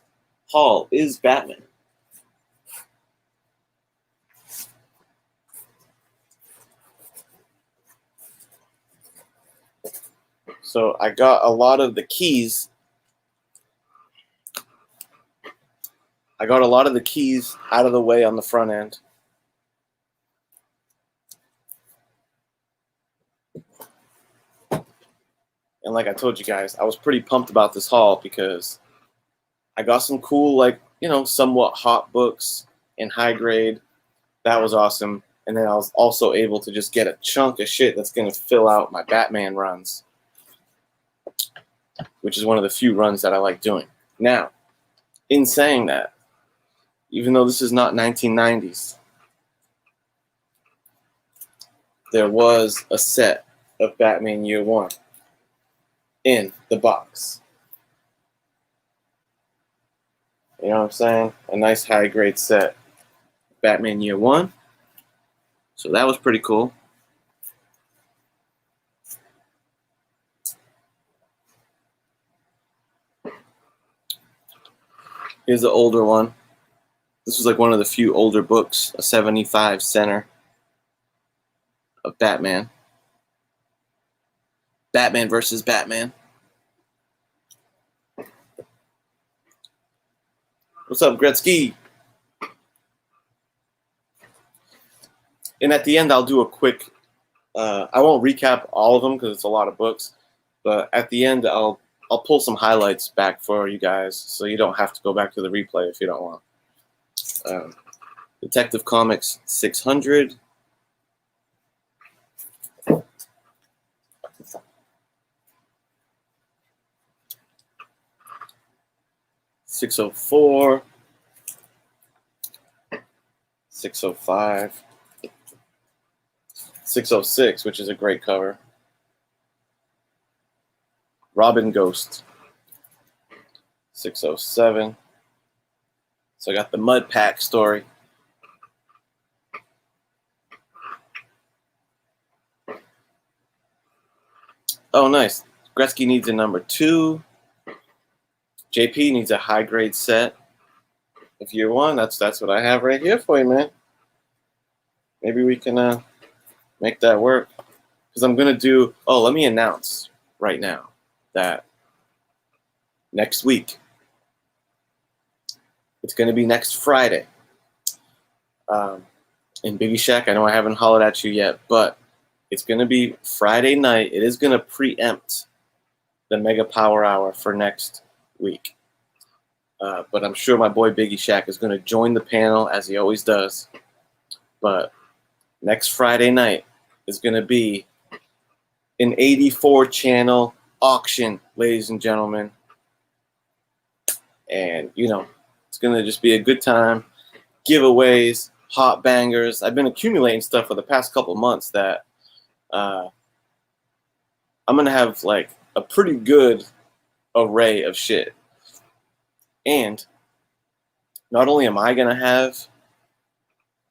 haul is Batman. So I got a lot of the keys. I got a lot of the keys out of the way on the front end. And like I told you guys, I was pretty pumped about this haul because I got some cool, somewhat hot books in high grade. That was awesome. And then I was also able to just get a chunk of shit that's going to fill out my Batman runs, which is one of the few runs that I like doing. Now, in saying that, even though this is not 1990s, there was a set of Batman Year One in the box. You know what I'm saying? A nice high grade set. Batman Year One. So that was pretty cool. Here's the older one. This was like one of the few older books, a 75 center of Batman. Batman versus Batman. What's up, Gretzky? And at the end, I'll do a quick, I won't recap all of them because it's a lot of books, but at the end, I'll pull some highlights back for you guys so you don't have to go back to the replay if you don't want. Detective Comics 600. (604), 605, 606, which is a great cover. Robin Ghost, 607. So I got the Mud Pack story. Oh, nice. Gretzky needs a number 2. JP needs a high grade set. If Year One, that's what I have right here for you, man. Maybe we can make that work. Because I'm gonna do. Oh, let me announce right now. that next week, it's going to be next Friday. In Biggie Shack, I know I haven't hollered at you yet, but it's going to be Friday night. It is going to preempt the Mega Power Hour for next week. But I'm sure my boy Biggie Shack is going to join the panel as he always does. But next Friday night is going to be an 84 channel auction, ladies and gentlemen. And, you know, it's going to just be a good time. Giveaways, hot bangers. I've been accumulating stuff for the past couple months that I'm going to have like a pretty good array of shit. And not only am I going to have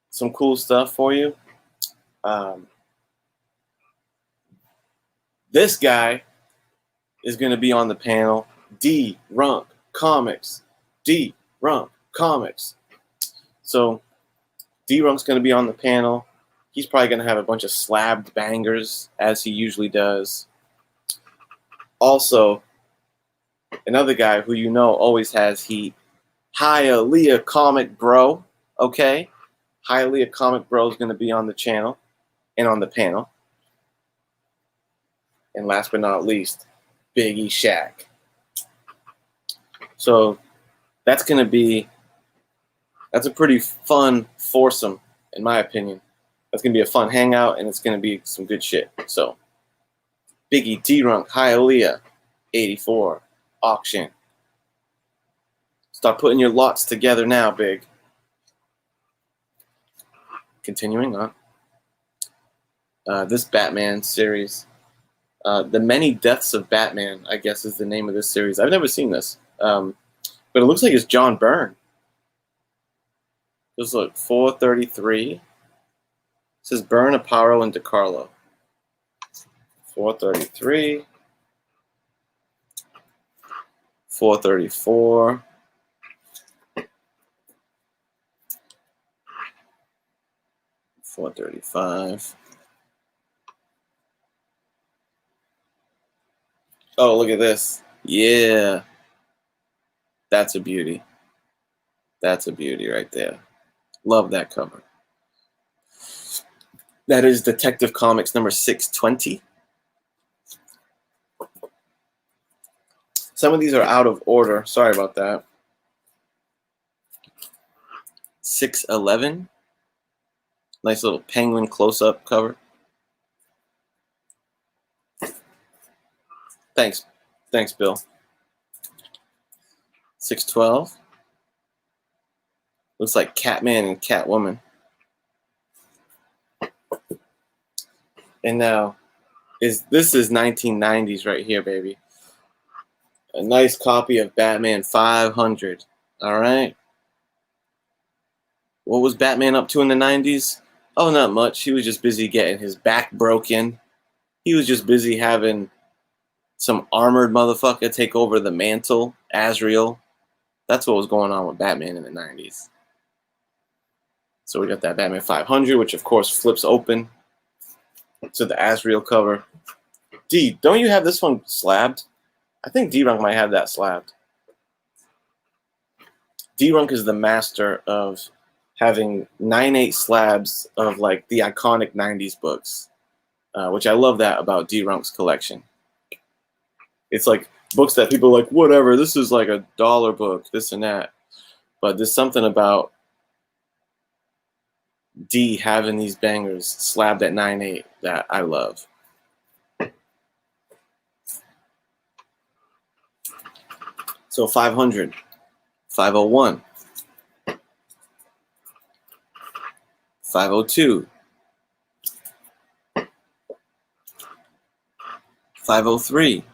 some cool stuff for you, this guy is going to be on the panel. D-Runk Comics. D-Runk Comics. So D-Runk's going to be on the panel. He's probably going to have a bunch of slabbed bangers, as he usually does. Also, another guy who you know always has heat, Hialeah Comic Bro, okay? Hialeah Comic Bro is going to be on the channel and on the panel. And last but not least, Biggie Shack. So that's a pretty fun foursome, in my opinion. That's going to be a fun hangout, and it's going to be some good shit. So Biggie, D-Runk, Hialeah, 84, auction. Start putting your lots together now, Big. Continuing on. This Batman series. The Many Deaths of Batman, I guess, is the name of this series. I've never seen this. But it looks like it's John Byrne. Just look, 433. It says Byrne, Aparo, and DiCarlo. 433. 434. 435. Oh, look at this. Yeah. That's a beauty. That's a beauty right there. Love that cover. That is Detective Comics number 620. Some of these are out of order. Sorry about that. 611. Nice little penguin close-up cover. Thanks. Thanks, Bill. 612. Looks like Catman and Catwoman. And now, this is 1990s right here, baby. A nice copy of Batman 500. All right. What was Batman up to in the 90s? Oh, not much. He was just busy getting his back broken. He was just busy having some armored motherfucker take over the mantle, Azrael. That's what was going on with Batman in the 90s. So we got that Batman 500, which of course flips open to the Azrael cover. D, don't you have this one slabbed? I think D-Runk might have that slabbed. D-Runk is the master of having 9/8 slabs of like the iconic 90s books, which I love that about D-Runk's collection. It's like books that people are like, whatever, this is like $1 book, this and that. But there's something about D having these bangers slabbed at 9/8 that I love. So 500, 501, 502, 503.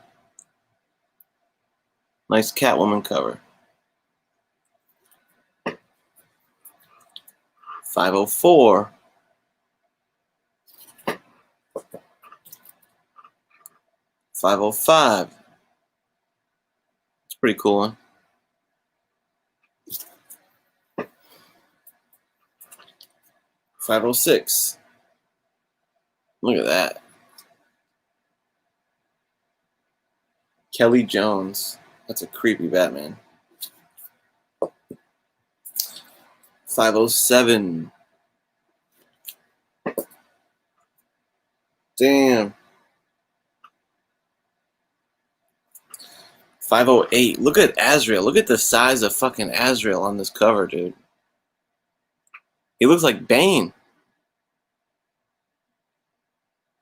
Nice Catwoman cover. 504. 505. It's a pretty cool one. 506. Look at that. Kelly Jones. That's a creepy Batman. 507. Damn. 508. Look at Azrael. Look at the size of fucking Azrael on this cover, dude. He looks like Bane.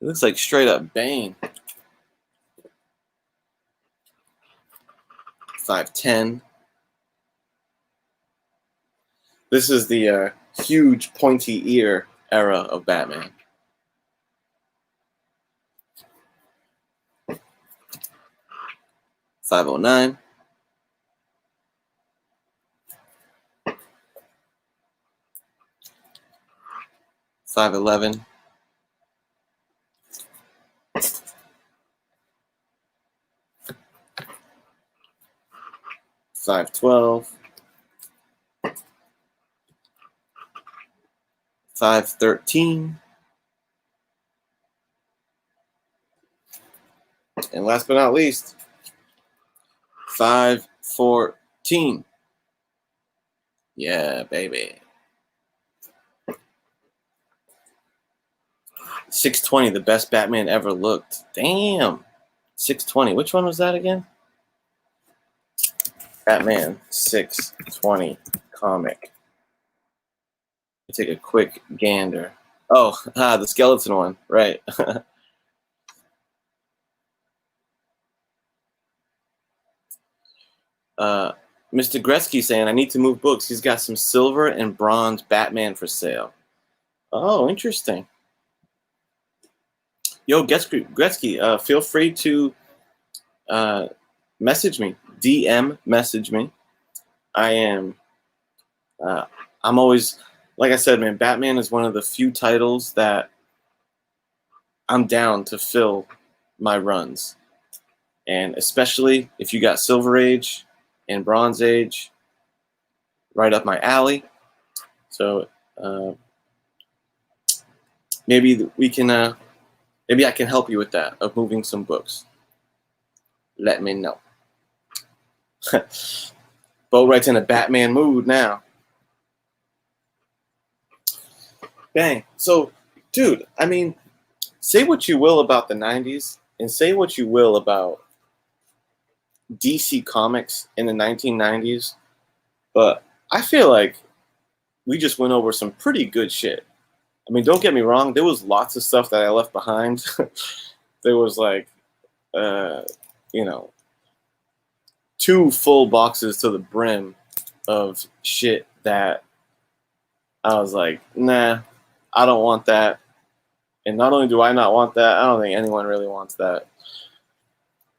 He looks like straight up Bane. 510. This is the huge pointy ear era of Batman. 509. 511. 512. 513. And last but not least, 514. Yeah, baby. 620, the best Batman ever looked. Damn. 620. Which one was that again? Batman 620 comic. Take a quick gander. Oh, the skeleton one. Right. Mr. Gretzky saying, I need to move books. He's got some silver and bronze Batman for sale. Oh, interesting. Yo, Gretzky, feel free to message me. DM message me. I'm always, like I said, man, Batman is one of the few titles that I'm down to fill my runs. And especially if you got Silver Age and Bronze Age, right up my alley. So maybe we can, maybe I can help you with that, of moving some books. Let me know. Bo writes in a Batman mood now. Bang. So, dude, I mean, say what you will about the 90s and say what you will about DC Comics in the 1990s, but I feel like we just went over some pretty good shit. I mean, don't get me wrong, there was lots of stuff that I left behind. There was like, 2 full boxes to the brim of shit that I was like, nah, I don't want that. And not only do I not want that, I don't think anyone really wants that.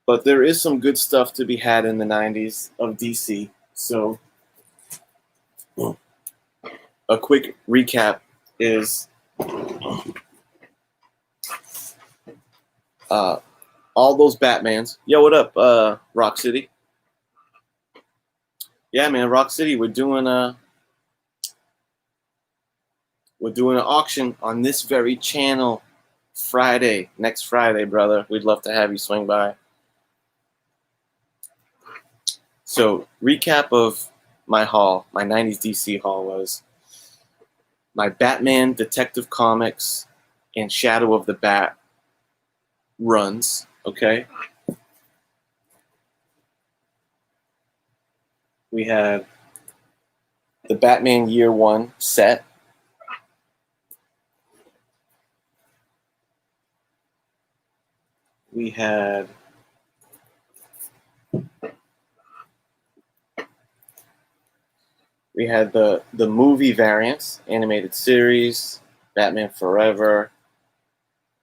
But there is some good stuff to be had in the 90s of DC. So a quick recap is all those Batmans. Yo, what up, Rock City? Yeah, man, Rock City, we're doing an auction on this very channel next Friday, brother. We'd love to have you swing by. So, recap of my haul, my 90s DC haul was my Batman Detective Comics and Shadow of the Bat runs, okay? We had the Batman Year One set. We had the movie variants, animated series, Batman Forever.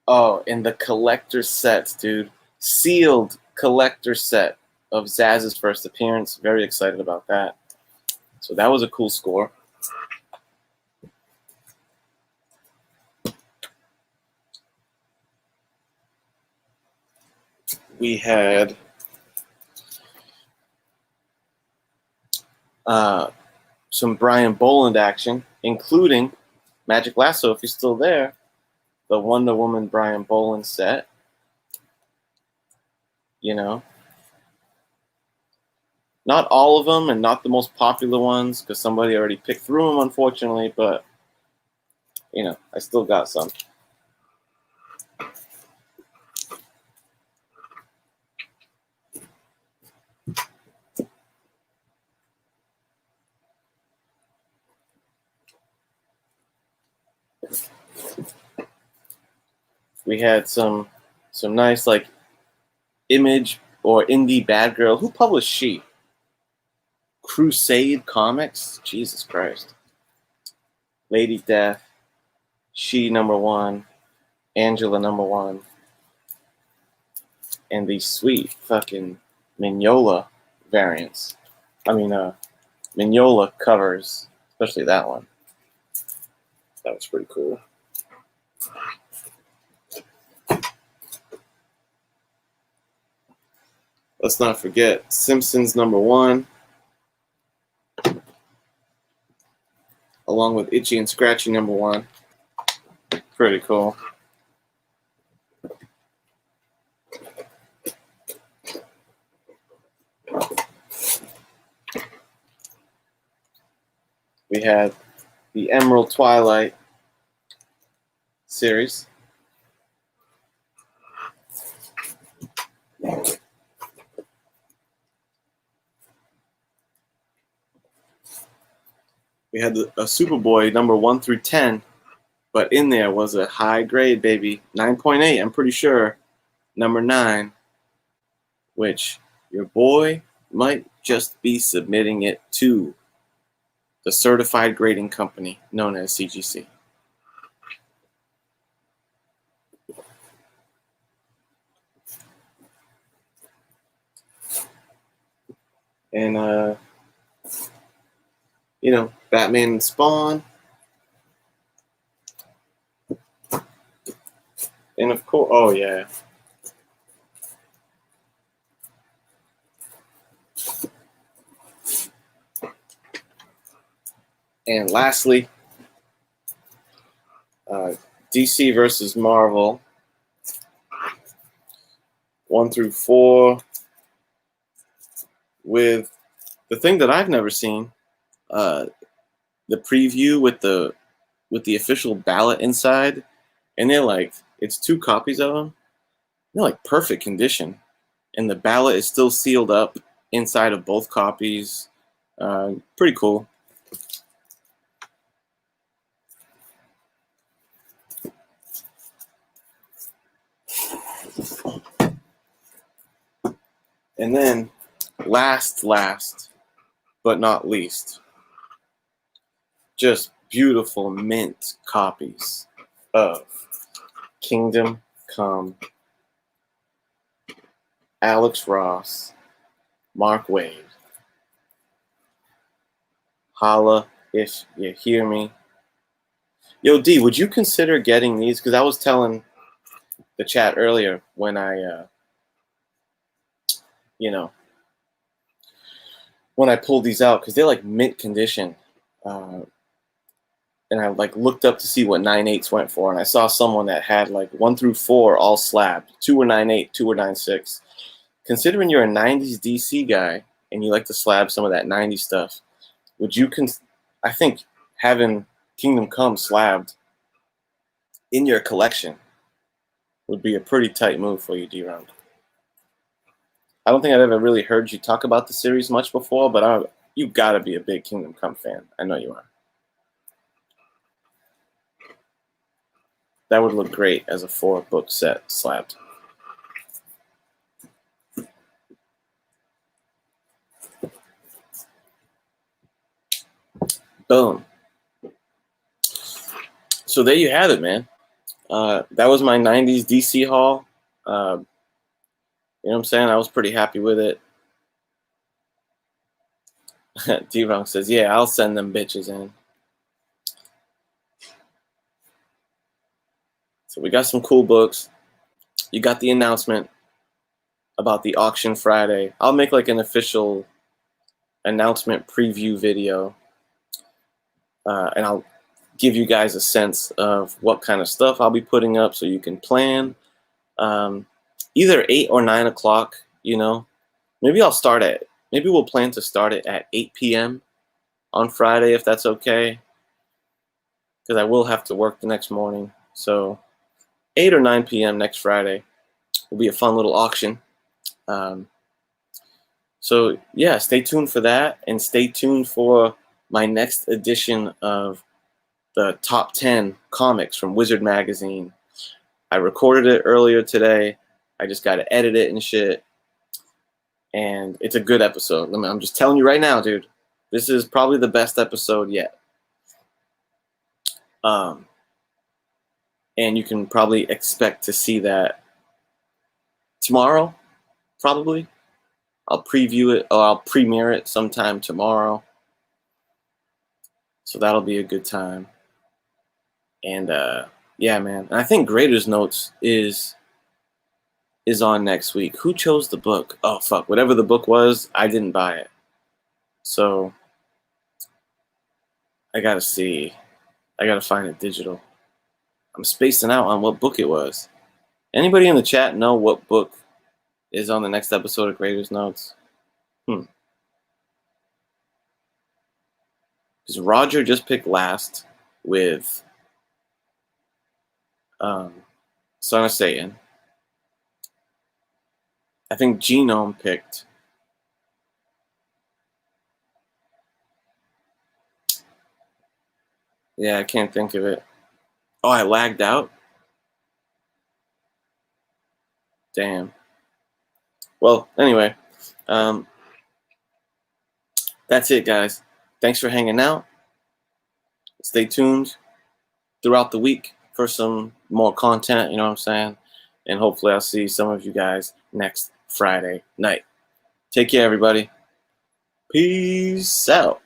Oh, and the collector sets, dude. Sealed collector set of Zaz's first appearance. Very excited about that. So that was a cool score. We had some Brian Boland action, including Magic Lasso, if he's still there, the Wonder Woman Brian Boland set. You know, Not all of them, and not the most popular ones, because somebody already picked through them, unfortunately. But you know, I still got some. We had some nice like Image or Indie Bad Girl. Who published she? Crusade Comics? Jesus Christ. Lady Death, She #1, Angela #1, and the sweet fucking Mignola variants. I mean, Mignola covers, especially that one. That was pretty cool. Let's not forget Simpsons #1, along with Itchy and Scratchy #1. Pretty cool. We had the Emerald Twilight series. We had a Superboy #1 through 10, but in there was a high grade, baby, 9.8. I'm pretty sure #9, which your boy might just be submitting it to the certified grading company known as CGC. And you know, Batman and Spawn. And of course, oh yeah. And lastly, DC versus Marvel, 1 through 4, with the thing that I've never seen, the preview with the official ballot inside, and they're like, it's 2 copies of them. They're like perfect condition, and the ballot is still sealed up inside of both copies. Pretty cool. And then, last but not least, just beautiful mint copies of Kingdom Come, Alex Ross, Mark Waid. Holla if you hear me. Yo, D, would you consider getting these? Because I was telling the chat earlier when I, you know, when I pulled these out, because they're like mint condition. And I like looked up to see what 9.8s went for, and I saw someone that had like 1 through 4 all slabbed. 2 were 9.8, 2 were 9.6. Considering you're a 90s DC guy and you like to slab some of that 90s stuff, would you I think having Kingdom Come slabbed in your collection would be a pretty tight move for you, D-Round. I don't think I've ever really heard you talk about the series much before, but you gotta be a big Kingdom Come fan. I know you are. That would look great as a 4-book set slabbed. Boom. So there you have it, man. That was my 90s DC haul. You know what I'm saying? I was pretty happy with it. D-Ronk says, yeah, I'll send them bitches in. So we got some cool books. You got the announcement about the auction Friday. I'll make like an official announcement preview video. And I'll give you guys a sense of what kind of stuff I'll be putting up so you can plan. Either 8 or 9 o'clock, you know. Maybe I'll start at Maybe we'll plan to start it at 8 p.m. on Friday, if that's okay, because I will have to work the next morning. So 8 or 9 p.m. next Friday will be a fun little auction. So yeah, stay tuned for that, and stay tuned for my next edition of the top 10 comics from Wizard Magazine. I recorded it earlier today. I just got to edit it and shit. And it's a good episode. I'm just telling you right now, dude. This is probably the best episode yet. And you can probably expect to see that tomorrow, probably. I'll preview it, or I'll premiere it sometime tomorrow. So that'll be a good time. And yeah, man. And I think Grader's Notes is on next week. Who chose the book? Oh, fuck. Whatever the book was, I didn't buy it. So I gotta see. I gotta find it digital. I'm spacing out on what book it was. Anybody in the chat know what book is on the next episode of Grader's Notes? Because Roger just picked last with Son of Satan. I think Genome picked yeah, I can't think of it. Oh, I lagged out? Damn. Well, anyway, that's it, guys. Thanks for hanging out. Stay tuned throughout the week for some more content, you know what I'm saying? And hopefully I'll see some of you guys next Friday night. Take care, everybody. Peace out.